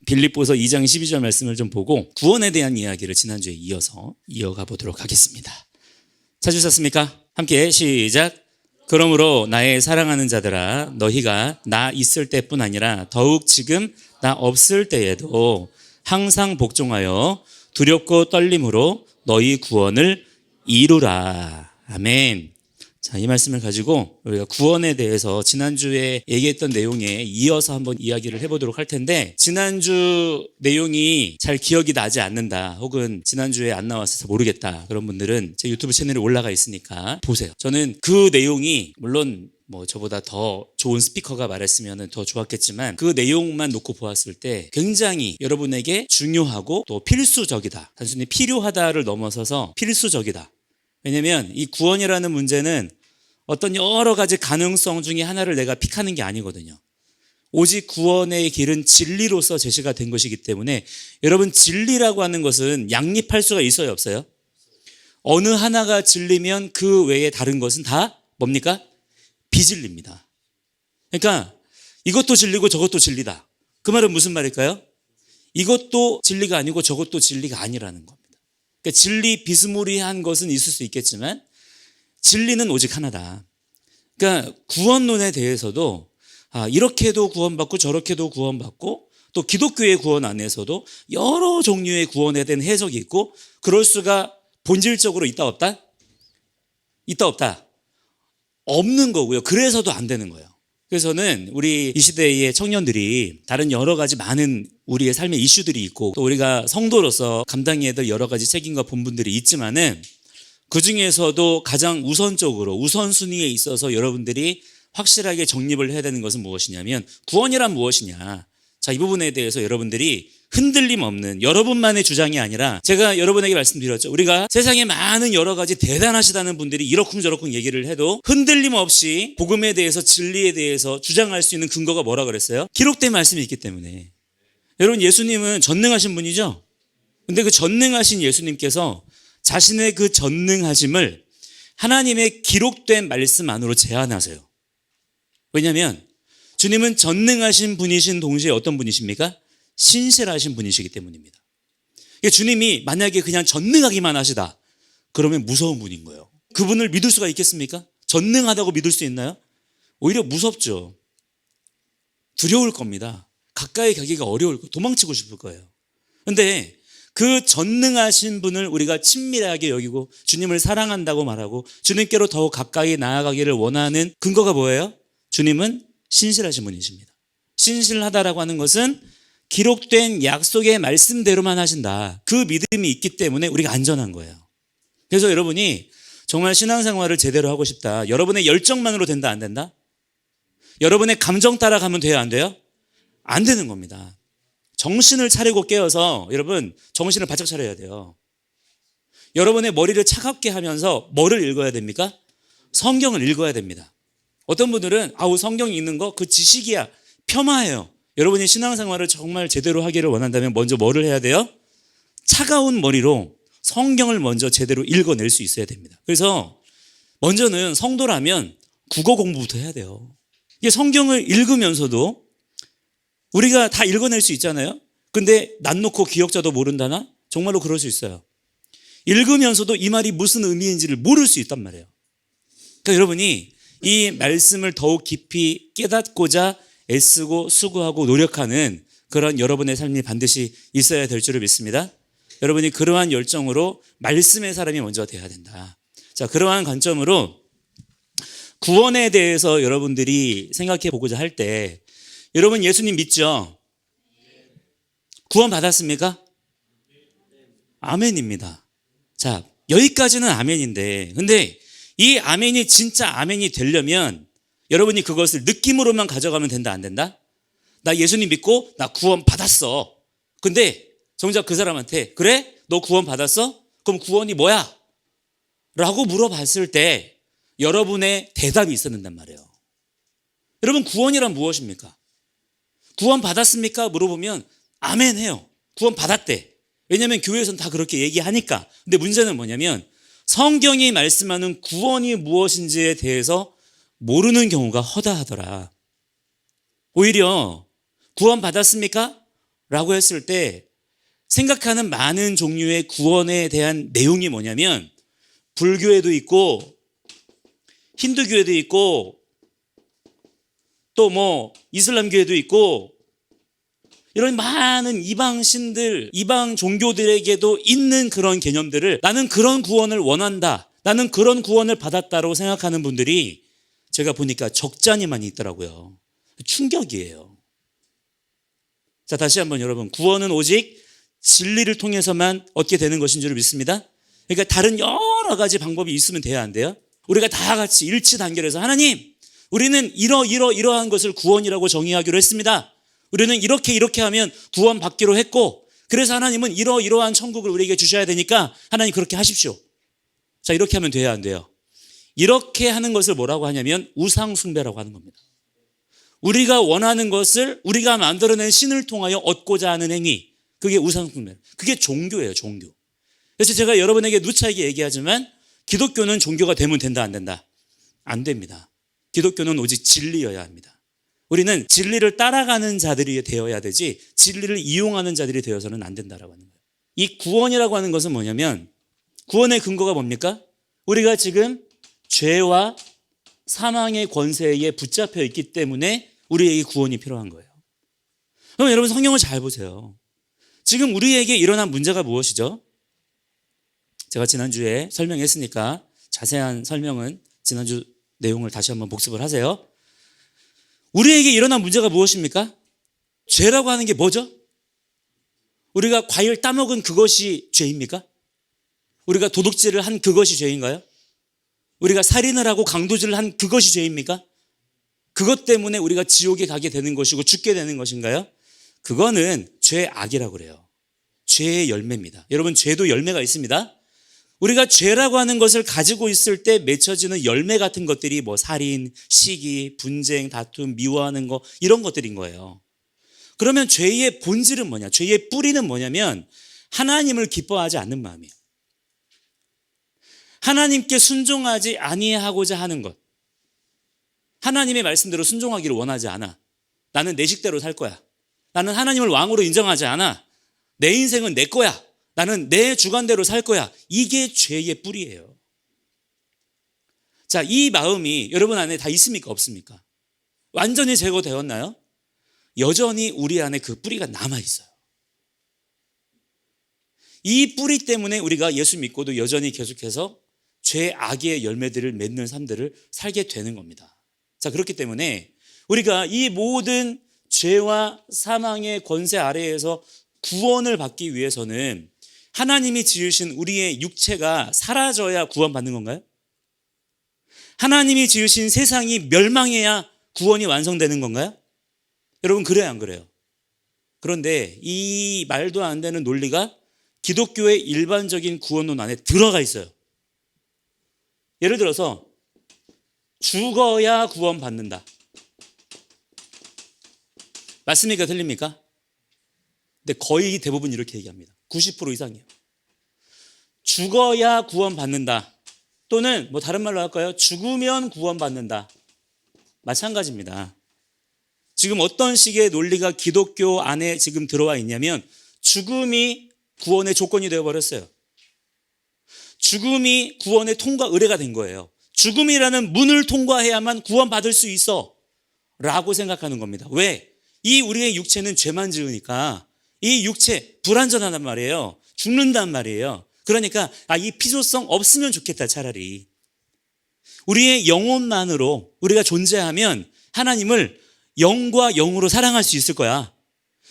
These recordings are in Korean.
빌립보서 2장 12절 말씀을 좀 보고 구원에 대한 이야기를 지난주에 이어서 이어가 보도록 하겠습니다. 찾으셨습니까? 함께 시작. 그러므로 나의 사랑하는 자들아, 너희가 나 있을 때뿐 아니라 더욱 지금 나 없을 때에도 항상 복종하여 두렵고 떨림으로 너희 구원을 이루라. 아멘. 자, 이 말씀을 가지고 우리가 구원에 대해서 지난주에 얘기했던 내용에 이어서 한번 이야기를 해보도록 할 텐데, 지난주 내용이 잘 기억이 나지 않는다, 혹은 지난주에 안 나와서 모르겠다, 그런 분들은 제 유튜브 채널에 올라가 있으니까 보세요. 저는 그 내용이 물론 저보다 더 좋은 스피커가 말했으면 더 좋았겠지만, 그 내용만 놓고 보았을 때 굉장히 여러분에게 중요하고 또 필수적이다. 단순히 필요하다를 넘어서서 필수적이다. 왜냐면 이 구원이라는 문제는 어떤 여러 가지 가능성 중에 하나를 내가 픽하는 게 아니거든요. 오직 구원의 길은 진리로서 제시가 된 것이기 때문에, 여러분, 진리라고 하는 것은 양립할 수가 있어요, 없어요? 어느 하나가 진리면 그 외에 다른 것은 다 뭡니까? 비진리입니다. 그러니까 이것도 진리고 저것도 진리다. 그 말은 무슨 말일까요? 이것도 진리가 아니고 저것도 진리가 아니라는 겁니다. 그러니까 진리 비스무리한 것은 있을 수 있겠지만 진리는 오직 하나다. 그러니까 구원론에 대해서도 이렇게도 구원받고 저렇게도 구원받고, 또 기독교의 구원 안에서도 여러 종류의 구원에 대한 해석이 있고, 그럴 수가 본질적으로 있다 없다? 있다 없다? 없는 거고요. 그래서도 안 되는 거예요. 그래서는 우리 이 시대의 청년들이 다른 여러 가지 많은 우리의 삶의 이슈들이 있고, 또 우리가 성도로서 감당해야 될 여러 가지 책임과 본분들이 있지만은, 그 중에서도 가장 우선적으로 우선순위에 있어서 여러분들이 확실하게 정립을 해야 되는 것은 무엇이냐면, 구원이란 무엇이냐. 자, 이 부분에 대해서 여러분들이 흔들림 없는 여러분만의 주장이 아니라, 제가 여러분에게 말씀드렸죠. 우리가 세상에 많은 여러 가지 대단하시다는 분들이 이러쿵저러쿵 얘기를 해도 흔들림 없이 복음에 대해서, 진리에 대해서 주장할 수 있는 근거가 뭐라 그랬어요? 기록된 말씀이 있기 때문에. 여러분, 예수님은 전능하신 분이죠. 근데 그 전능하신 예수님께서 자신의 그 전능하심을 하나님의 기록된 말씀 안으로 제한하세요. 왜냐하면 주님은 전능하신 분이신 동시에 어떤 분이십니까? 신실하신 분이시기 때문입니다. 주님이 만약에 그냥 전능하기만 하시다, 그러면 무서운 분인 거예요. 그분을 믿을 수가 있겠습니까? 전능하다고 믿을 수 있나요? 오히려 무섭죠. 두려울 겁니다. 가까이 가기가 어려울 거예요. 도망치고 싶을 거예요. 그런데 그 전능하신 분을 우리가 친밀하게 여기고 주님을 사랑한다고 말하고 주님께로 더욱 가까이 나아가기를 원하는 근거가 뭐예요? 주님은 신실하신 분이십니다. 신실하다라고 하는 것은 기록된 약속의 말씀대로만 하신다. 그 믿음이 있기 때문에 우리가 안전한 거예요. 그래서 여러분이 정말 신앙생활을 제대로 하고 싶다, 여러분의 열정만으로 된다, 안 된다? 여러분의 감정 따라가면 돼요, 안 돼요? 안 되는 겁니다. 정신을 차리고 깨어서 여러분 정신을 바짝 차려야 돼요. 여러분의 머리를 차갑게 하면서 뭐를 읽어야 됩니까? 성경을 읽어야 됩니다. 어떤 분들은 성경 읽는 거 그 지식이야, 폄하해요. 여러분이 신앙생활을 정말 제대로 하기를 원한다면 먼저 뭐를 해야 돼요? 차가운 머리로 성경을 먼저 제대로 읽어낼 수 있어야 됩니다. 그래서 먼저는 성도라면 국어 공부부터 해야 돼요. 이게 성경을 읽으면서도 우리가 다 읽어낼 수 있잖아요. 근데 난 놓고 기억자도 모른다나? 정말로 그럴 수 있어요. 읽으면서도 이 말이 무슨 의미인지를 모를 수 있단 말이에요. 그러니까 여러분이 이 말씀을 더욱 깊이 깨닫고자 애쓰고 수고하고 노력하는 그런 여러분의 삶이 반드시 있어야 될 줄을 믿습니다. 여러분이 그러한 열정으로 말씀의 사람이 먼저 돼야 된다. 자, 그러한 관점으로 구원에 대해서 여러분들이 생각해 보고자 할 때, 여러분 예수님 믿죠? 구원 받았습니까? 아멘입니다. 자, 여기까지는 아멘인데, 근데 이 아멘이 진짜 아멘이 되려면 여러분이 그것을 느낌으로만 가져가면 된다, 안 된다? 나 예수님 믿고 나 구원 받았어. 근데 정작 그 사람한테, 그래? 너 구원 받았어? 그럼 구원이 뭐야? 라고 물어봤을 때 여러분의 대답이 있어야 된단 말이에요. 여러분, 구원이란 무엇입니까? 구원 받았습니까? 물어보면 아멘 해요. 구원 받았대. 왜냐하면 교회에서는 다 그렇게 얘기하니까. 근데 문제는 뭐냐면 성경이 말씀하는 구원이 무엇인지에 대해서 모르는 경우가 허다하더라. 오히려 구원 받았습니까? 라고 했을 때 생각하는 많은 종류의 구원에 대한 내용이 뭐냐면 불교에도 있고 힌두교에도 있고 또 뭐 이슬람교에도 있고 이런 많은 이방 신들, 이방 종교들에게도 있는 그런 개념들을 나는 그런 구원을 원한다, 나는 그런 구원을 받았다라고 생각하는 분들이 제가 보니까 적잖이만 있더라고요. 충격이에요. 자, 다시 한번 여러분, 구원은 오직 진리를 통해서만 얻게 되는 것인 줄 믿습니다. 그러니까 다른 여러 가지 방법이 있으면 돼야 안 돼요? 우리가 다 같이 일치단결해서 하나님, 우리는 이러한 것을 구원이라고 정의하기로 했습니다. 우리는 이렇게 하면 구원 받기로 했고, 그래서 하나님은 이러한 천국을 우리에게 주셔야 되니까 하나님 그렇게 하십시오. 자, 이렇게 하면 돼야 안 돼요? 이렇게 하는 것을 뭐라고 하냐면 우상 숭배라고 하는 겁니다. 우리가 원하는 것을 우리가 만들어낸 신을 통하여 얻고자 하는 행위, 그게 우상 숭배. 그게 종교예요, 종교. 그래서 제가 여러분에게 누차게 얘기하지만 기독교는 종교가 되면 된다, 안 된다? 안 됩니다. 기독교는 오직 진리여야 합니다. 우리는 진리를 따라가는 자들이 되어야 되지 진리를 이용하는 자들이 되어서는 안 된다라고 하는 거예요. 이 구원이라고 하는 것은 뭐냐면 구원의 근거가 뭡니까? 우리가 지금 죄와 사망의 권세에 붙잡혀 있기 때문에 우리에게 구원이 필요한 거예요. 그럼 여러분 성경을 잘 보세요. 지금 우리에게 일어난 문제가 무엇이죠? 제가 지난주에 설명했으니까 자세한 설명은 지난주 내용을 다시 한번 복습을 하세요. 우리에게 일어난 문제가 무엇입니까? 죄라고 하는 게 뭐죠? 우리가 과일 따먹은 그것이 죄입니까? 우리가 도둑질을 한 그것이 죄인가요? 우리가 살인을 하고 강도질을 한 그것이 죄입니까? 그것 때문에 우리가 지옥에 가게 되는 것이고 죽게 되는 것인가요? 그거는 죄악이라고 그래요. 죄의 열매입니다. 여러분, 죄도 열매가 있습니다. 우리가 죄라고 하는 것을 가지고 있을 때 맺혀지는 열매 같은 것들이 뭐 살인, 시기, 분쟁, 다툼, 미워하는 거 이런 것들인 거예요. 그러면 죄의 본질은 뭐냐? 죄의 뿌리는 뭐냐면 하나님을 기뻐하지 않는 마음이에요. 하나님께 순종하지 아니하고자 하는 것. 하나님의 말씀대로 순종하기를 원하지 않아. 나는 내 식대로 살 거야. 나는 하나님을 왕으로 인정하지 않아. 내 인생은 내 거야. 나는 내 주관대로 살 거야. 이게 죄의 뿌리예요. 자, 이 마음이 여러분 안에 다 있습니까? 없습니까? 완전히 제거되었나요? 여전히 우리 안에 그 뿌리가 남아있어요. 이 뿌리 때문에 우리가 예수 믿고도 여전히 계속해서 죄악의 열매들을 맺는 삶들을 살게 되는 겁니다. 자, 그렇기 때문에 우리가 이 모든 죄와 사망의 권세 아래에서 구원을 받기 위해서는 하나님이 지으신 우리의 육체가 사라져야 구원받는 건가요? 하나님이 지으신 세상이 멸망해야 구원이 완성되는 건가요? 여러분, 그래요, 안 그래요? 그런데 이 말도 안 되는 논리가 기독교의 일반적인 구원론 안에 들어가 있어요. 예를 들어서 죽어야 구원받는다. 맞습니까? 틀립니까? 근데 거의 대부분 이렇게 얘기합니다. 90% 이상이에요. 죽어야 구원받는다. 또는 뭐 다른 말로 할까요? 죽으면 구원받는다. 마찬가지입니다. 지금 어떤 식의 논리가 기독교 안에 지금 들어와 있냐면 죽음이 구원의 조건이 되어버렸어요. 죽음이 구원의 통과 의례가 된 거예요. 죽음이라는 문을 통과해야만 구원받을 수 있어 라고 생각하는 겁니다. 왜? 이 우리의 육체는 죄만 지으니까 이 육체 불완전하단 말이에요. 죽는단 말이에요. 그러니까 이 피조성 없으면 좋겠다, 차라리. 우리의 영혼만으로 우리가 존재하면 하나님을 영과 영으로 사랑할 수 있을 거야.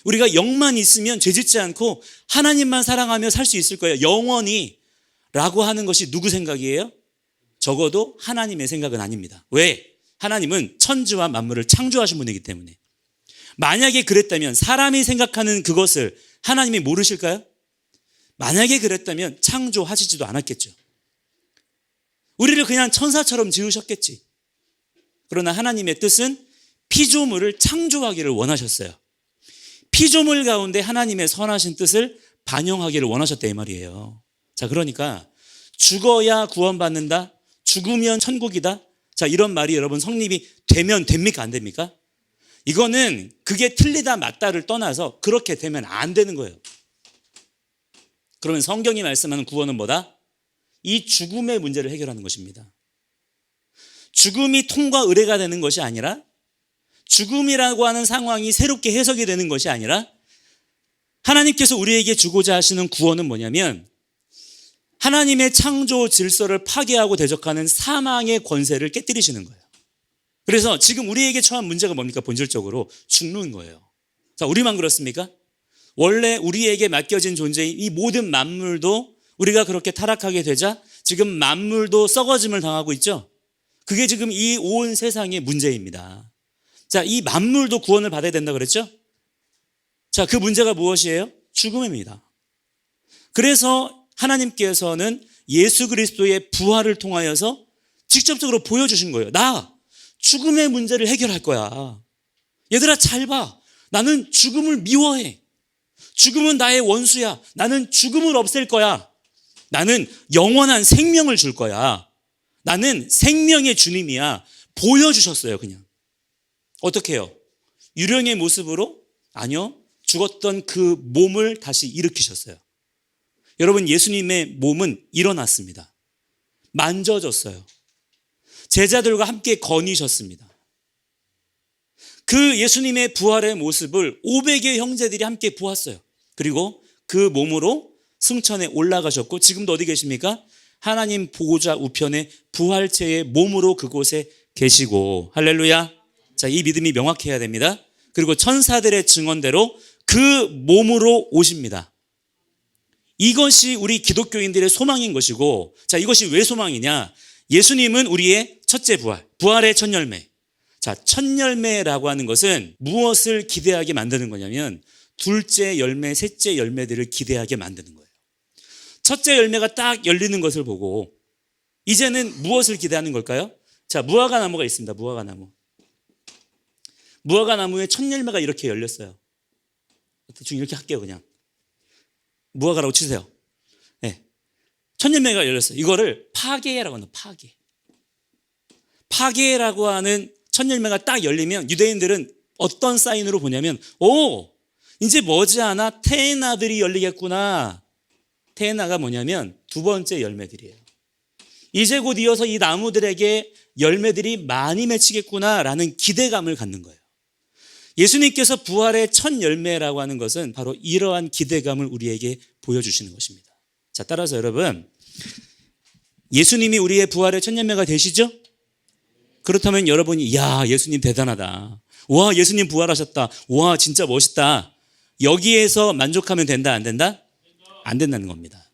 우리가 영만 있으면 죄짓지 않고 하나님만 사랑하며 살 수 있을 거예요. 영원히 라고 하는 것이 누구 생각이에요? 적어도 하나님의 생각은 아닙니다. 왜? 하나님은 천지와 만물을 창조하신 분이기 때문에. 만약에 그랬다면 사람이 생각하는 그것을 하나님이 모르실까요? 만약에 그랬다면 창조하시지도 않았겠죠. 우리를 그냥 천사처럼 지으셨겠지. 그러나 하나님의 뜻은 피조물을 창조하기를 원하셨어요. 피조물 가운데 하나님의 선하신 뜻을 반영하기를 원하셨다 이 말이에요. 자, 그러니까 죽어야 구원받는다, 죽으면 천국이다. 자, 이런 말이 여러분 성립이 되면 됩니까? 안 됩니까? 이거는 그게 틀리다 맞다를 떠나서 그렇게 되면 안 되는 거예요. 그러면 성경이 말씀하는 구원은 뭐다? 이 죽음의 문제를 해결하는 것입니다. 죽음이 통과 의례가 되는 것이 아니라, 죽음이라고 하는 상황이 새롭게 해석이 되는 것이 아니라, 하나님께서 우리에게 주고자 하시는 구원은 뭐냐면 하나님의 창조 질서를 파괴하고 대적하는 사망의 권세를 깨뜨리시는 거예요. 그래서 지금 우리에게 처한 문제가 뭡니까? 본질적으로 죽는 거예요. 자, 우리만 그렇습니까? 원래 우리에게 맡겨진 존재인 이 모든 만물도 우리가 그렇게 타락하게 되자 지금 만물도 썩어짐을 당하고 있죠. 그게 지금 이 온 세상의 문제입니다. 자, 이 만물도 구원을 받아야 된다 그랬죠? 자, 그 문제가 무엇이에요? 죽음입니다. 그래서 하나님께서는 예수 그리스도의 부활을 통하여서 직접적으로 보여주신 거예요. 나 죽음의 문제를 해결할 거야. 얘들아 잘 봐. 나는 죽음을 미워해. 죽음은 나의 원수야. 나는 죽음을 없앨 거야. 나는 영원한 생명을 줄 거야. 나는 생명의 주님이야. 보여주셨어요, 그냥. 어떻게 해요? 유령의 모습으로? 아니요. 죽었던 그 몸을 다시 일으키셨어요. 여러분, 예수님의 몸은 일어났습니다. 만져졌어요. 제자들과 함께 거니셨습니다. 그 예수님의 부활의 모습을 500의 형제들이 함께 보았어요. 그리고 그 몸으로 승천에 올라가셨고 지금도 어디 계십니까? 하나님 보호자 우편에 부활체의 몸으로 그곳에 계시고, 할렐루야. 자, 이 믿음이 명확해야 됩니다. 그리고 천사들의 증언대로 그 몸으로 오십니다. 이것이 우리 기독교인들의 소망인 것이고, 자, 이것이 왜 소망이냐? 예수님은 우리의 첫째 부활, 부활의 첫 열매. 자, 첫 열매라고 하는 것은 무엇을 기대하게 만드는 거냐면 둘째 열매, 셋째 열매들을 기대하게 만드는 거예요. 첫째 열매가 딱 열리는 것을 보고 이제는 무엇을 기대하는 걸까요? 자, 무화과 나무가 있습니다. 무화과 나무. 무화과 나무의 첫 열매가 이렇게 열렸어요. 대충 이렇게 할게요, 그냥. 무화과라고 치세요. 네. 첫 열매가 열렸어요. 이거를 파괴라고 합니다. 파괴. 파괴라고 하는 첫 열매가 딱 열리면 유대인들은 어떤 사인으로 보냐면, 오, 이제 머지않아 테에나들이 열리겠구나. 테에나가 뭐냐면 두 번째 열매들이에요. 이제 곧 이어서 이 나무들에게 열매들이 많이 맺히겠구나라는 기대감을 갖는 거예요. 예수님께서 부활의 첫 열매라고 하는 것은 바로 이러한 기대감을 우리에게 보여주시는 것입니다. 자, 따라서 여러분, 예수님이 우리의 부활의 첫 열매가 되시죠? 그렇다면 여러분이, 야, 예수님 대단하다. 와, 예수님 부활하셨다. 와, 진짜 멋있다. 여기에서 만족하면 된다, 안 된다? 안 된다는 겁니다.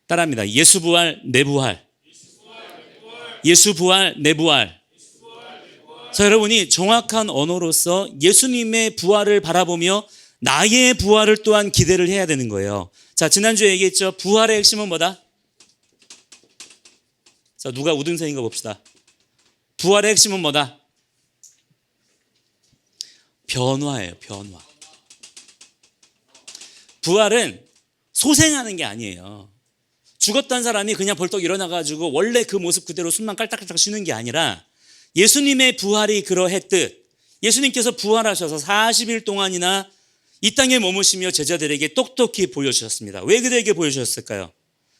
따라합니다. 예수 부활, 내 부활. 예수 부활, 내 부활. 자, 여러분이 정확한 언어로서 예수님의 부활을 바라보며 나의 부활을 또한 기대를 해야 되는 거예요. 자, 지난주에 얘기했죠. 부활의 핵심은 뭐다? 자, 누가 우등생인 거 봅시다. 부활의 핵심은 뭐다? 변화예요, 변화. 부활은 소생하는 게 아니에요. 죽었던 사람이 그냥 벌떡 일어나가지고 원래 그 모습 그대로 숨만 깔딱깔딱 쉬는 게 아니라 예수님의 부활이 그러했듯 예수님께서 부활하셔서 40일 동안이나 이 땅에 머무시며 제자들에게 똑똑히 보여주셨습니다. 왜 그들에게 보여주셨을까요?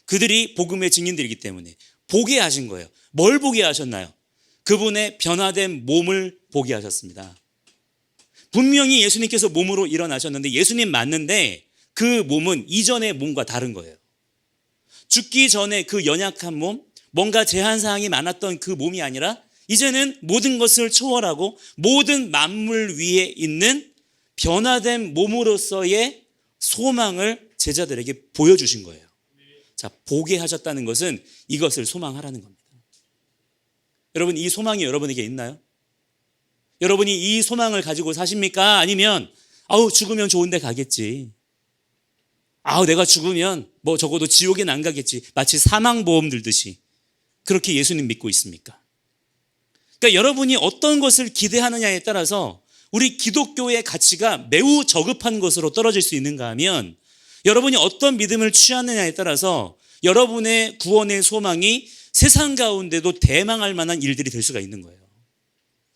그들이 복음의 증인들이기 때문에 보게 하신 거예요. 뭘 보게 하셨나요? 그분의 변화된 몸을 보게 하셨습니다. 분명히 예수님께서 몸으로 일어나셨는데 예수님 맞는데 그 몸은 이전의 몸과 다른 거예요. 죽기 전에 그 연약한 몸, 뭔가 제한사항이 많았던 그 몸이 아니라 이제는 모든 것을 초월하고 모든 만물 위에 있는 변화된 몸으로서의 소망을 제자들에게 보여주신 거예요. 자, 보게 하셨다는 것은 이것을 소망하라는 겁니다. 여러분, 이 소망이 여러분에게 있나요? 여러분이 이 소망을 가지고 사십니까? 아니면 죽으면 좋은 데 가겠지. 내가 죽으면 뭐 적어도 지옥엔 안 가겠지. 마치 사망보험 들듯이 그렇게 예수님 믿고 있습니까? 그러니까 여러분이 어떤 것을 기대하느냐에 따라서 우리 기독교의 가치가 매우 저급한 것으로 떨어질 수 있는가 하면 여러분이 어떤 믿음을 취하느냐에 따라서 여러분의 구원의 소망이 세상 가운데도 대망할 만한 일들이 될 수가 있는 거예요.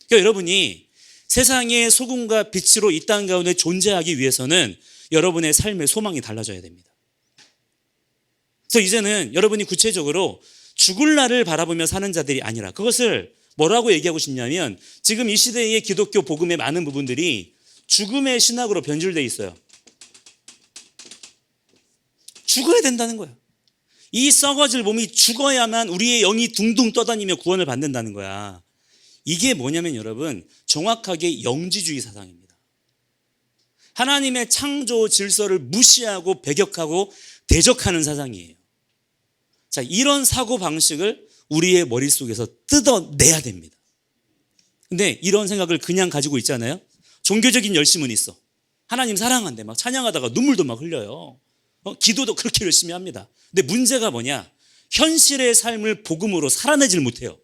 그러니까 여러분이 세상의 소금과 빛으로 이 땅 가운데 존재하기 위해서는 여러분의 삶의 소망이 달라져야 됩니다. 그래서 이제는 여러분이 구체적으로 죽을 날을 바라보며 사는 자들이 아니라, 그것을 뭐라고 얘기하고 싶냐면, 지금 이 시대의 기독교 복음의 많은 부분들이 죽음의 신학으로 변질되어 있어요. 죽어야 된다는 거야. 이 썩어질 몸이 죽어야만 우리의 영이 둥둥 떠다니며 구원을 받는다는 거야. 이게 뭐냐면 여러분, 정확하게 영지주의 사상입니다. 하나님의 창조 질서를 무시하고 배격하고 대적하는 사상이에요. 자, 이런 사고 방식을 우리의 머릿속에서 뜯어내야 됩니다. 근데 이런 생각을 그냥 가지고 있잖아요. 종교적인 열심은 있어. 하나님 사랑한대 막 찬양하다가 눈물도 막 흘려요. 기도도 그렇게 열심히 합니다. 근데 문제가 뭐냐? 현실의 삶을 복음으로 살아내질 못해요.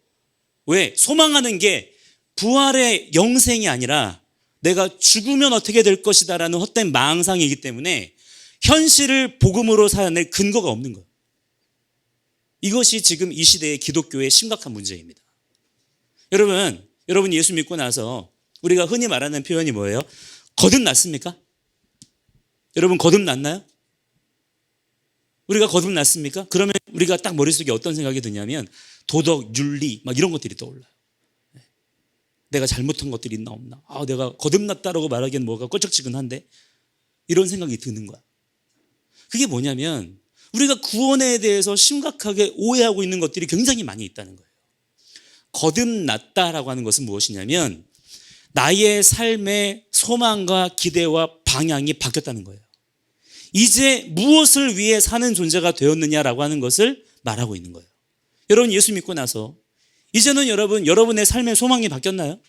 왜? 소망하는 게 부활의 영생이 아니라 내가 죽으면 어떻게 될 것이다 라는 헛된 망상이기 때문에 현실을 복음으로 살아낼 근거가 없는 거예요. 이것이 지금 이 시대의 기독교의 심각한 문제입니다. 여러분 예수 믿고 나서 우리가 흔히 말하는 표현이 뭐예요? 거듭났습니까? 여러분 거듭났나요? 우리가 거듭났습니까? 그러면 우리가 딱 머릿속에 어떤 생각이 드냐면 도덕, 윤리 막 이런 것들이 떠올라요. 내가 잘못한 것들이 있나 없나? 내가 거듭났다라고 말하기엔 뭐가 껄쩍지근한데? 이런 생각이 드는 거야. 그게 뭐냐면 우리가 구원에 대해서 심각하게 오해하고 있는 것들이 굉장히 많이 있다는 거예요. 거듭났다라고 하는 것은 무엇이냐면 나의 삶의 소망과 기대와 방향이 바뀌었다는 거예요. 이제 무엇을 위해 사는 존재가 되었느냐라고 하는 것을 말하고 있는 거예요. 여러분 예수 믿고 나서 이제는 여러분의 삶의 소망이 바뀌었나요?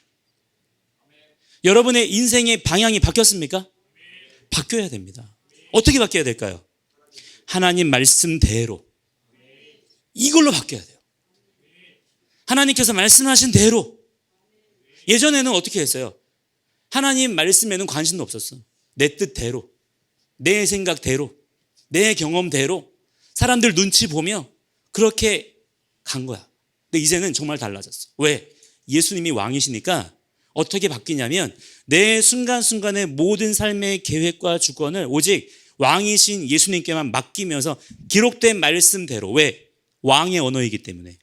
여러분의 인생의 방향이 바뀌었습니까? 바뀌어야 됩니다. 어떻게 바뀌어야 될까요? 하나님 말씀대로. 이걸로 바뀌어야 돼요. 하나님께서 말씀하신 대로. 예전에는 어떻게 했어요? 하나님 말씀에는 관심도 없었어. 내 뜻대로, 내 생각대로, 내 경험대로 사람들 눈치 보며 그렇게 간 거야. 근데 이제는 정말 달라졌어. 왜? 예수님이 왕이시니까 어떻게 바뀌냐면 내 순간순간의 모든 삶의 계획과 주권을 오직 왕이신 예수님께만 맡기면서 기록된 말씀대로. 왜? 왕의 언어이기 때문에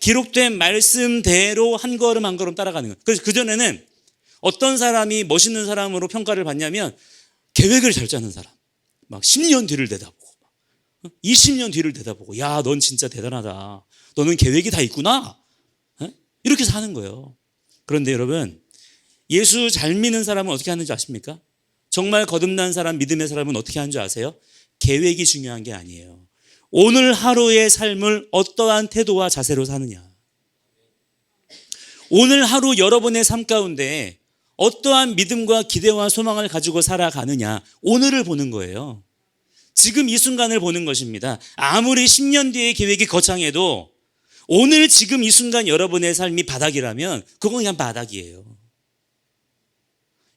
기록된 말씀대로 한 걸음 한 걸음 따라가는 거예요. 그래서 그전에는 어떤 사람이 멋있는 사람으로 평가를 받냐면 계획을 잘 짜는 사람, 막 10년 뒤를 내다보고 20년 뒤를 내다보고, 야, 넌 진짜 대단하다, 너는 계획이 다 있구나, 이렇게 사는 거예요. 그런데 여러분, 예수 잘 믿는 사람은 어떻게 하는지 아십니까? 정말 거듭난 사람, 믿음의 사람은 어떻게 하는 줄 아세요? 계획이 중요한 게 아니에요. 오늘 하루의 삶을 어떠한 태도와 자세로 사느냐, 오늘 하루 여러분의 삶 가운데 어떠한 믿음과 기대와 소망을 가지고 살아가느냐, 오늘을 보는 거예요. 지금 이 순간을 보는 것입니다. 아무리 10년 뒤의 계획이 거창해도 오늘 지금 이 순간 여러분의 삶이 바닥이라면 그건 그냥 바닥이에요.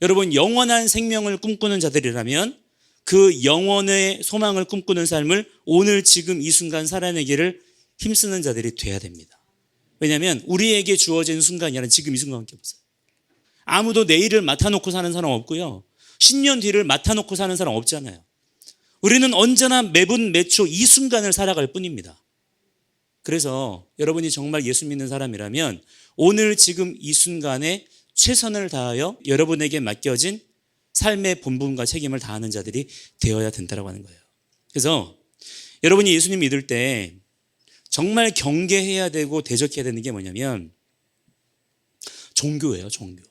여러분, 영원한 생명을 꿈꾸는 자들이라면 그 영원의 소망을 꿈꾸는 삶을 오늘 지금 이 순간 살아내기를 힘쓰는 자들이 돼야 됩니다. 왜냐하면 우리에게 주어진 순간이 아니라 지금 이 순간밖에 없어요. 아무도 내일을 맡아놓고 사는 사람 없고요, 10년 뒤를 맡아놓고 사는 사람 없잖아요. 우리는 언제나 매분 매초 이 순간을 살아갈 뿐입니다. 그래서 여러분이 정말 예수 믿는 사람이라면 오늘 지금 이 순간에 최선을 다하여 여러분에게 맡겨진 삶의 본분과 책임을 다하는 자들이 되어야 된다고 하는 거예요. 그래서 여러분이 예수님 믿을 때 정말 경계해야 되고 대적해야 되는 게 뭐냐면 종교예요, 종교.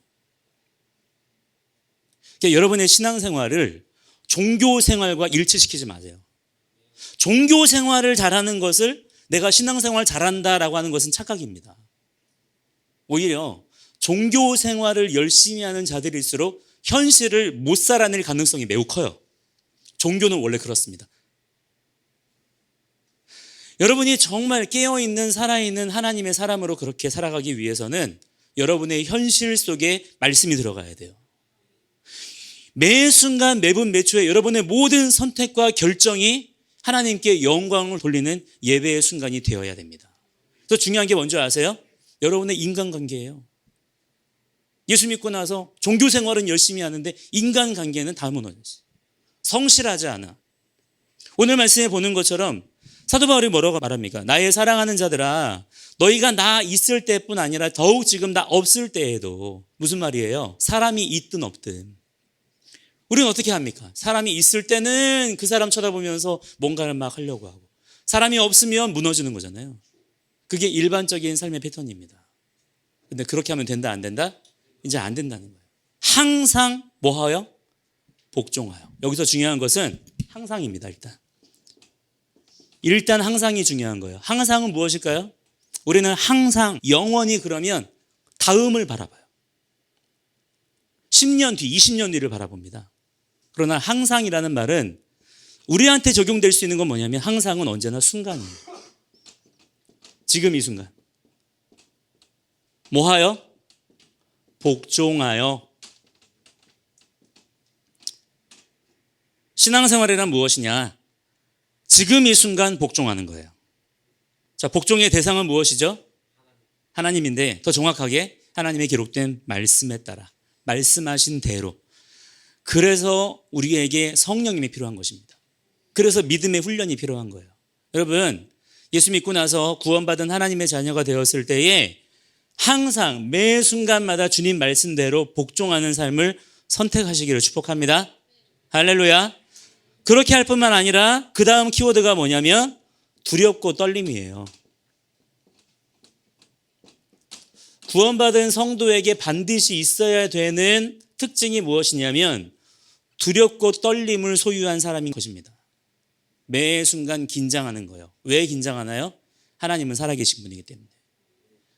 그러니까 여러분의 신앙생활을 종교 생활과 일치시키지 마세요. 종교 생활을 잘하는 것을 내가 신앙생활 잘한다라고 하는 것은 착각입니다. 오히려 종교 생활을 열심히 하는 자들일수록 현실을 못 살아낼 가능성이 매우 커요. 종교는 원래 그렇습니다. 여러분이 정말 깨어있는 살아있는 하나님의 사람으로 그렇게 살아가기 위해서는 여러분의 현실 속에 말씀이 들어가야 돼요. 매 순간 매분 매초에 여러분의 모든 선택과 결정이 하나님께 영광을 돌리는 예배의 순간이 되어야 됩니다. 또 중요한 게 뭔지 아세요? 여러분의 인간관계예요. 예수 믿고 나서 종교 생활은 열심히 하는데 인간관계는 다 무너졌어요. 성실하지 않아. 오늘 말씀에 보는 것처럼 사도 바울이 뭐라고 말합니까? 나의 사랑하는 자들아, 너희가 나 있을 때뿐 아니라 더욱 지금 나 없을 때에도, 무슨 말이에요? 사람이 있든 없든 우리는 어떻게 합니까? 사람이 있을 때는 그 사람 쳐다보면서 뭔가를 막 하려고 하고, 사람이 없으면 무너지는 거잖아요. 그게 일반적인 삶의 패턴입니다. 근데 그렇게 하면 된다 안 된다? 이제 안 된다는 거예요. 항상 뭐하여? 복종하여. 여기서 중요한 것은 항상입니다. 일단 항상이 중요한 거예요. 항상은 무엇일까요? 우리는 항상 영원히 그러면 다음을 바라봐요. 10년 뒤, 20년 뒤를 바라봅니다. 그러나 항상이라는 말은 우리한테 적용될 수 있는 건 뭐냐면 항상은 언제나 순간이에요. 지금 이 순간. 뭐하여? 복종하여. 신앙생활이란 무엇이냐? 지금 이 순간 복종하는 거예요. 자, 복종의 대상은 무엇이죠? 하나님인데 더 정확하게 하나님의 기록된 말씀에 따라, 말씀하신 대로. 그래서 우리에게 성령님이 필요한 것입니다. 그래서 믿음의 훈련이 필요한 거예요. 여러분, 예수 믿고 나서 구원받은 하나님의 자녀가 되었을 때에 항상 매 순간마다 주님 말씀대로 복종하는 삶을 선택하시기를 축복합니다. 할렐루야. 그렇게 할 뿐만 아니라 그 다음 키워드가 뭐냐면 두렵고 떨림이에요. 구원받은 성도에게 반드시 있어야 되는 특징이 무엇이냐면 두렵고 떨림을 소유한 사람인 것입니다. 매 순간 긴장하는 거예요. 왜 긴장하나요? 하나님은 살아계신 분이기 때문에.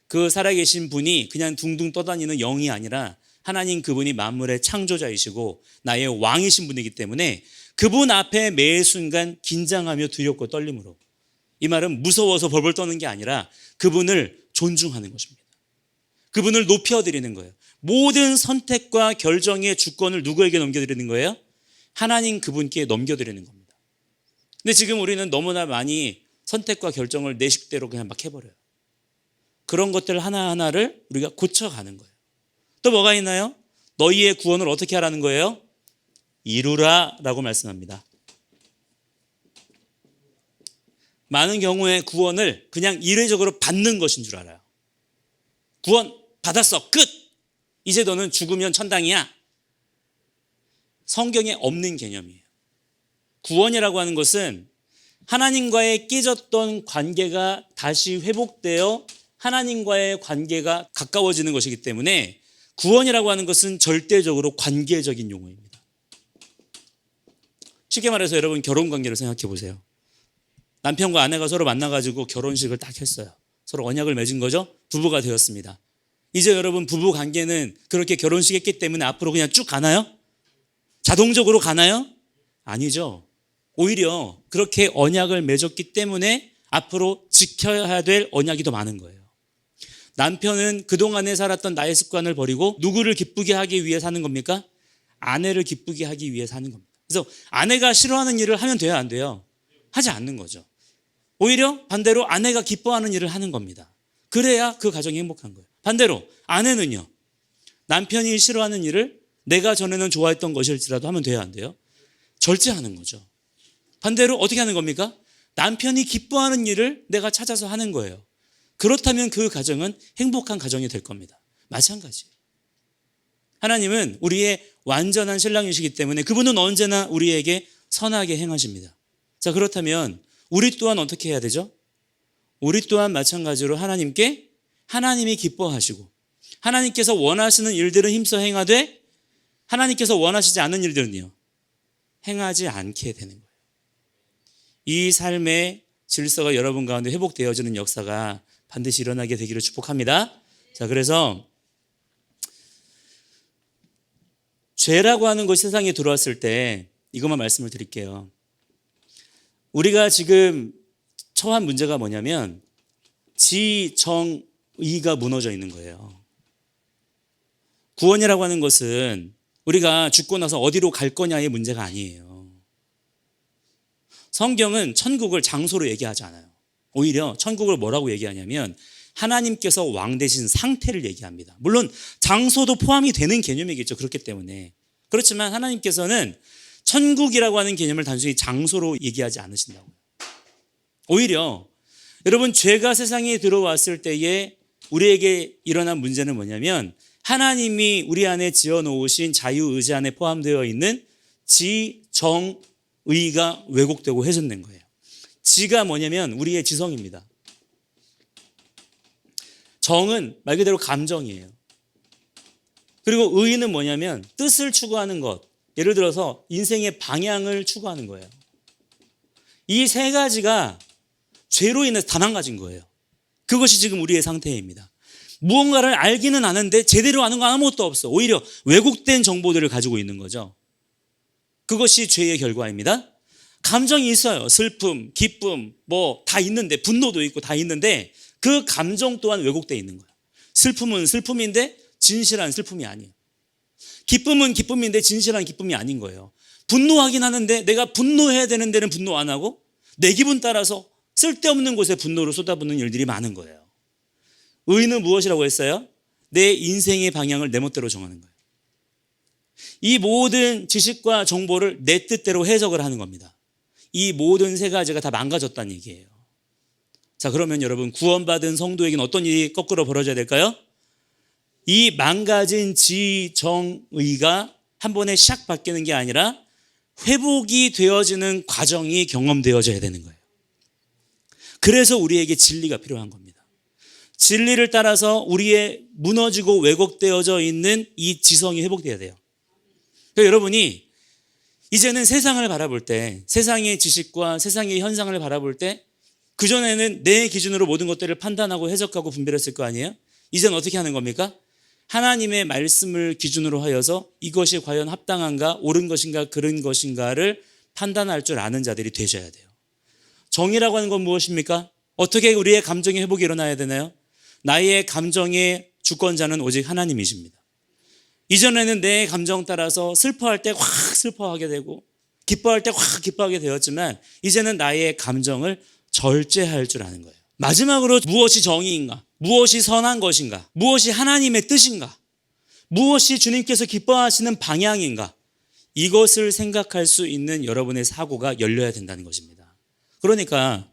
그 살아계신 분이 그냥 둥둥 떠다니는 영이 아니라 하나님 그분이 만물의 창조자이시고 나의 왕이신 분이기 때문에 그분 앞에 매 순간 긴장하며 두렵고 떨림으로. 이 말은 무서워서 벌벌 떠는 게 아니라 그분을 존중하는 것입니다. 그분을 높여드리는 거예요. 모든 선택과 결정의 주권을 누구에게 넘겨드리는 거예요? 하나님 그분께 넘겨드리는 겁니다. 근데 지금 우리는 너무나 많이 선택과 결정을 내 식대로 그냥 막 해버려요. 그런 것들 하나하나를 우리가 고쳐가는 거예요. 또 뭐가 있나요? 너희의 구원을 어떻게 하라는 거예요? 이루라 라고 말씀합니다. 많은 경우에 구원을 그냥 이례적으로 받는 것인 줄 알아요. 구원 받았어, 끝! 이제 너는 죽으면 천당이야. 성경에 없는 개념이에요. 구원이라고 하는 것은 하나님과의 깨졌던 관계가 다시 회복되어 하나님과의 관계가 가까워지는 것이기 때문에 구원이라고 하는 것은 절대적으로 관계적인 용어입니다. 쉽게 말해서 여러분 결혼 관계를 생각해 보세요. 남편과 아내가 서로 만나가지고 결혼식을 딱 했어요. 서로 언약을 맺은 거죠. 부부가 되었습니다. 이제 여러분 부부 관계는 그렇게 결혼식 했기 때문에 앞으로 그냥 쭉 가나요? 자동적으로 가나요? 아니죠. 오히려 그렇게 언약을 맺었기 때문에 앞으로 지켜야 될 언약이 더 많은 거예요. 남편은 그동안에 살았던 나의 습관을 버리고 누구를 기쁘게 하기 위해 사는 겁니까? 아내를 기쁘게 하기 위해 사는 겁니다. 그래서 아내가 싫어하는 일을 하면 돼요, 안 돼요? 하지 않는 거죠. 오히려 반대로 아내가 기뻐하는 일을 하는 겁니다. 그래야 그 가정이 행복한 거예요. 반대로 아내는요, 남편이 싫어하는 일을 내가 전에는 좋아했던 것일지라도 하면 돼요, 안 돼요? 절제하는 거죠. 반대로 어떻게 하는 겁니까? 남편이 기뻐하는 일을 내가 찾아서 하는 거예요. 그렇다면 그 가정은 행복한 가정이 될 겁니다. 마찬가지예요. 하나님은 우리의 완전한 신랑이시기 때문에 그분은 언제나 우리에게 선하게 행하십니다. 자, 그렇다면 우리 또한 어떻게 해야 되죠? 우리 또한 마찬가지로 하나님께 하나님이 기뻐하시고 하나님께서 원하시는 일들은 힘써 행하되 하나님께서 원하시지 않는 일들은요, 행하지 않게 되는 거예요. 이 삶의 질서가 여러분 가운데 회복되어지는 역사가 반드시 일어나게 되기를 축복합니다. 자, 그래서 죄라고 하는 것이 세상에 들어왔을 때 이것만 말씀을 드릴게요. 우리가 지금 처한 문제가 뭐냐면 지정의가 무너져 있는 거예요. 구원이라고 하는 것은 우리가 죽고 나서 어디로 갈 거냐의 문제가 아니에요. 성경은 천국을 장소로 얘기하지 않아요. 오히려 천국을 뭐라고 얘기하냐면 하나님께서 왕 되신 상태를 얘기합니다. 물론 장소도 포함이 되는 개념이겠죠. 그렇기 때문에. 그렇지만 하나님께서는 천국이라고 하는 개념을 단순히 장소로 얘기하지 않으신다고요. 오히려 여러분, 죄가 세상에 들어왔을 때에 우리에게 일어난 문제는 뭐냐면, 하나님이 우리 안에 지어놓으신 자유의지 안에 포함되어 있는 지, 정, 의가 왜곡되고 훼손된 거예요. 지가 뭐냐면 우리의 지성입니다. 정은 말 그대로 감정이에요. 그리고 의는 뭐냐면 뜻을 추구하는 것. 예를 들어서 인생의 방향을 추구하는 거예요. 이 세 가지가 죄로 인해서 다 망가진 거예요. 그것이 지금 우리의 상태입니다. 무언가를 알기는 아는데 제대로 아는 건 아무것도 없어. 오히려 왜곡된 정보들을 가지고 있는 거죠. 그것이 죄의 결과입니다. 감정이 있어요. 슬픔, 기쁨, 뭐 다 있는데, 분노도 있고 다 있는데 그 감정 또한 왜곡되어 있는 거예요. 슬픔은 슬픔인데 진실한 슬픔이 아니에요. 기쁨은 기쁨인데 진실한 기쁨이 아닌 거예요. 분노하긴 하는데 내가 분노해야 되는 데는 분노 안 하고 내 기분 따라서 쓸데없는 곳에 분노를 쏟아붓는 일들이 많은 거예요. 의는 무엇이라고 했어요? 내 인생의 방향을 내 멋대로 정하는 거예요. 이 모든 지식과 정보를 내 뜻대로 해석을 하는 겁니다. 이 모든 세 가지가 다 망가졌다는 얘기예요. 자, 그러면 여러분, 구원받은 성도에게는 어떤 일이 거꾸로 벌어져야 될까요? 이 망가진 지, 정, 의가 한 번에 샥 바뀌는 게 아니라 회복이 되어지는 과정이 경험되어져야 되는 거예요. 그래서 우리에게 진리가 필요한 겁니다. 진리를 따라서 우리의 무너지고 왜곡되어져 있는 이 지성이 회복돼야 돼요. 그러니까 여러분이 이제는 세상을 바라볼 때, 세상의 지식과 세상의 현상을 바라볼 때, 그전에는 내 기준으로 모든 것들을 판단하고 해석하고 분별했을 거 아니에요? 이제는 어떻게 하는 겁니까? 하나님의 말씀을 기준으로 하여서 이것이 과연 합당한가, 옳은 것인가, 그른 것인가를 판단할 줄 아는 자들이 되셔야 돼요. 정의라고 하는 건 무엇입니까? 어떻게 우리의 감정의 회복이 일어나야 되나요? 나의 감정의 주권자는 오직 하나님이십니다. 이전에는 내 감정 따라서 슬퍼할 때 확 슬퍼하게 되고 기뻐할 때 확 기뻐하게 되었지만 이제는 나의 감정을 절제할 줄 아는 거예요. 마지막으로 무엇이 정의인가? 무엇이 선한 것인가? 무엇이 하나님의 뜻인가? 무엇이 주님께서 기뻐하시는 방향인가? 이것을 생각할 수 있는 여러분의 사고가 열려야 된다는 것입니다. 그러니까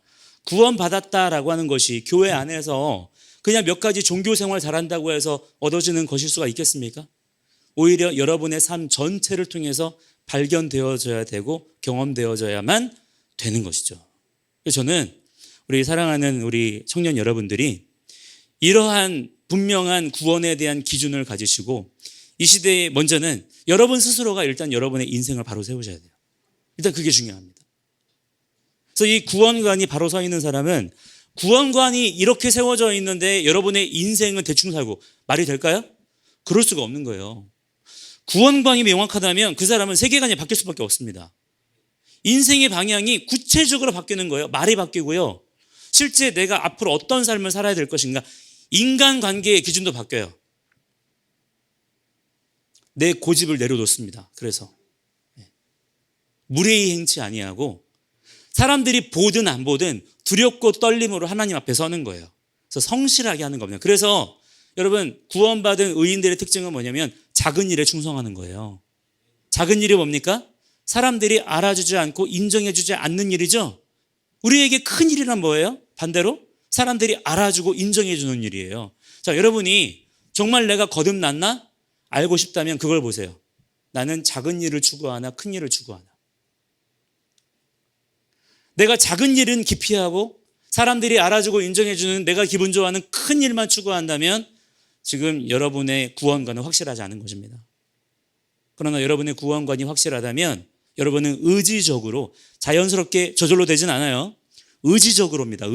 구원받았다라고 하는 것이 교회 안에서 그냥 몇 가지 종교 생활 잘한다고 해서 얻어지는 것일 수가 있겠습니까? 오히려 여러분의 삶 전체를 통해서 발견되어져야 되고 경험되어져야만 되는 것이죠. 그래서 저는 우리 사랑하는 우리 청년 여러분들이 이러한 분명한 구원에 대한 기준을 가지시고 이 시대에 먼저는 여러분 스스로가 일단 여러분의 인생을 바로 세우셔야 돼요. 일단 그게 중요합니다. 그래서 이 구원관이 바로 서 있는 사람은 구원관이 이렇게 세워져 있는데 여러분의 인생은 대충 살고 말이 될까요? 그럴 수가 없는 거예요. 구원관이 명확하다면 그 사람은 세계관이 바뀔 수밖에 없습니다. 인생의 방향이 구체적으로 바뀌는 거예요. 말이 바뀌고요. 실제 내가 앞으로 어떤 삶을 살아야 될 것인가, 인간관계의 기준도 바뀌어요. 내 고집을 내려놓습니다. 그래서 무례히 행치 아니하고 사람들이 보든 안 보든 두렵고 떨림으로 하나님 앞에 서는 거예요. 그래서 성실하게 하는 겁니다. 그래서 여러분, 구원받은 의인들의 특징은 뭐냐면 작은 일에 충성하는 거예요. 작은 일이 뭡니까? 사람들이 알아주지 않고 인정해주지 않는 일이죠. 우리에게 큰 일이란 뭐예요? 반대로 사람들이 알아주고 인정해주는 일이에요. 자, 여러분이 정말 내가 거듭났나? 알고 싶다면 그걸 보세요. 나는 작은 일을 추구하나 큰 일을 추구하나? 내가 작은 일은 기피하고 사람들이 알아주고 인정해주는 내가 기분 좋아하는 큰 일만 추구한다면 지금 여러분의 구원관은 확실하지 않은 것입니다. 그러나 여러분의 구원관이 확실하다면 여러분은 의지적으로, 자연스럽게 저절로 되진 않아요. 의지적으로입니다.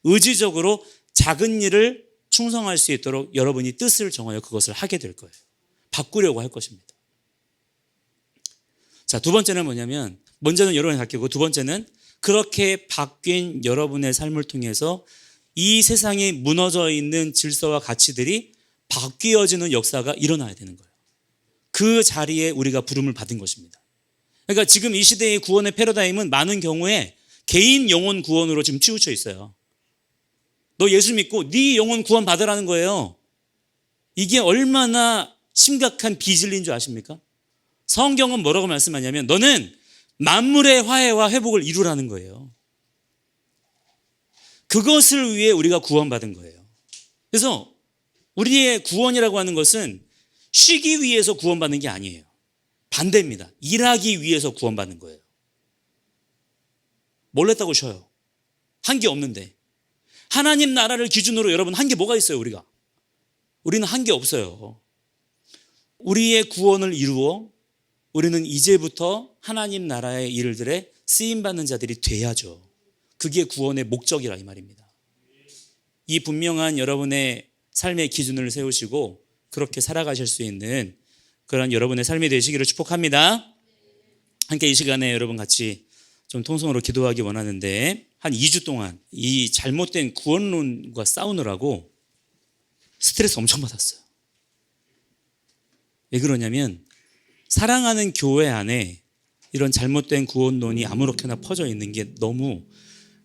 의지적으로 작은 일을 충성할 수 있도록 여러분이 뜻을 정하여 그것을 하게 될 거예요. 바꾸려고 할 것입니다. 자, 두 번째는 뭐냐면, 먼저는 여러분이 바뀌고 두 번째는 그렇게 바뀐 여러분의 삶을 통해서 이 세상에 무너져 있는 질서와 가치들이 바뀌어지는 역사가 일어나야 되는 거예요. 그 자리에 우리가 부름을 받은 것입니다. 그러니까 지금 이 시대의 구원의 패러다임은 많은 경우에 개인 영혼 구원으로 지금 치우쳐 있어요. 너 예수 믿고 네 영혼 구원 받으라는 거예요. 이게 얼마나 심각한 비진리인 줄 아십니까? 성경은 뭐라고 말씀하냐면 너는 만물의 화해와 회복을 이루라는 거예요. 그것을 위해 우리가 구원받은 거예요. 그래서 우리의 구원이라고 하는 것은 쉬기 위해서 구원받는 게 아니에요. 반대입니다. 일하기 위해서 구원받는 거예요. 뭘 했다고 쉬어요? 한 게 없는데. 하나님 나라를 기준으로 여러분 한 게 뭐가 있어요, 우리가? 우리는 한 게 없어요. 우리의 구원을 이루어 우리는 이제부터 하나님 나라의 일들에 쓰임받는 자들이 돼야죠. 그게 구원의 목적이라 이 말입니다. 이 분명한 여러분의 삶의 기준을 세우시고 그렇게 살아가실 수 있는 그런 여러분의 삶이 되시기를 축복합니다. 함께 이 시간에 여러분 같이 좀 통성으로 기도하기 원하는데 한 2주 동안 이 잘못된 구원론과 싸우느라고 스트레스 엄청 받았어요. 왜 그러냐면 사랑하는 교회 안에 이런 잘못된 구원론이 아무렇게나 퍼져 있는 게 너무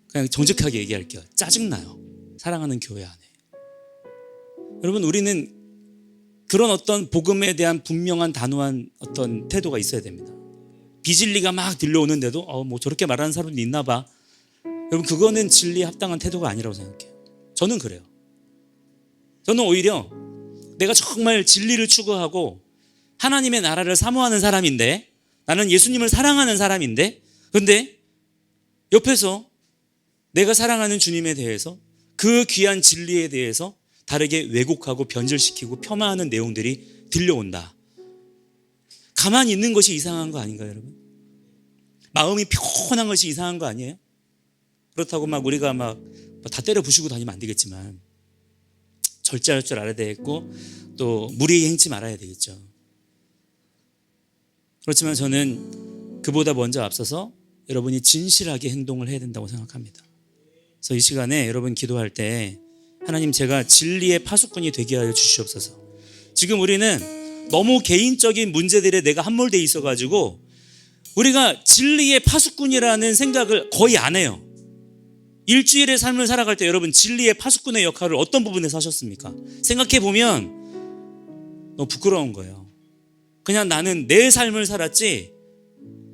그냥 정직하게 얘기할게요. 짜증나요. 사랑하는 교회 안에. 여러분 우리는 그런 어떤 복음에 대한 분명한 단호한 어떤 태도가 있어야 됩니다. 비진리가 막 들려오는데도 뭐 저렇게 말하는 사람도 있나 봐. 여러분 그거는 진리에 합당한 태도가 아니라고 생각해요. 저는 그래요. 저는 오히려 내가 정말 진리를 추구하고 하나님의 나라를 사모하는 사람인데 나는 예수님을 사랑하는 사람인데 근데 옆에서 내가 사랑하는 주님에 대해서 그 귀한 진리에 대해서 다르게 왜곡하고 변질시키고 폄하하는 내용들이 들려온다. 가만히 있는 것이 이상한 거 아닌가요, 여러분? 마음이 편한 것이 이상한 거 아니에요? 그렇다고 막 우리가 막 다 때려 부수고 다니면 안 되겠지만 절제할 줄 알아야 되겠고 또 무리히 행치 말아야 되겠죠. 그렇지만 저는 그보다 먼저 앞서서 여러분이 진실하게 행동을 해야 된다고 생각합니다. 그래서 이 시간에 여러분 기도할 때 하나님 제가 진리의 파수꾼이 되게 하여 주시옵소서. 지금 우리는 너무 개인적인 문제들에 내가 함몰되어 있어가지고 우리가 진리의 파수꾼이라는 생각을 거의 안 해요. 일주일의 삶을 살아갈 때 여러분 진리의 파수꾼의 역할을 어떤 부분에서 하셨습니까? 생각해보면 너무 부끄러운 거예요. 그냥 나는 내 삶을 살았지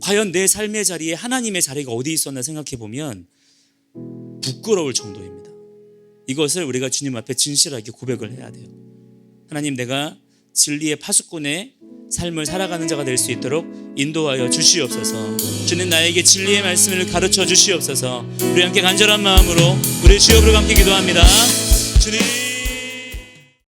과연 내 삶의 자리에 하나님의 자리가 어디 있었나 생각해보면 부끄러울 정도입니다. 이것을 우리가 주님 앞에 진실하게 고백을 해야 돼요. 하나님 내가 진리의 파수꾼의 삶을 살아가는 자가 될 수 있도록 인도하여 주시옵소서. 주는 나에게 진리의 말씀을 가르쳐 주시옵소서. 우리 함께 간절한 마음으로 우리 주여 부르고 함께 기도합니다. 주님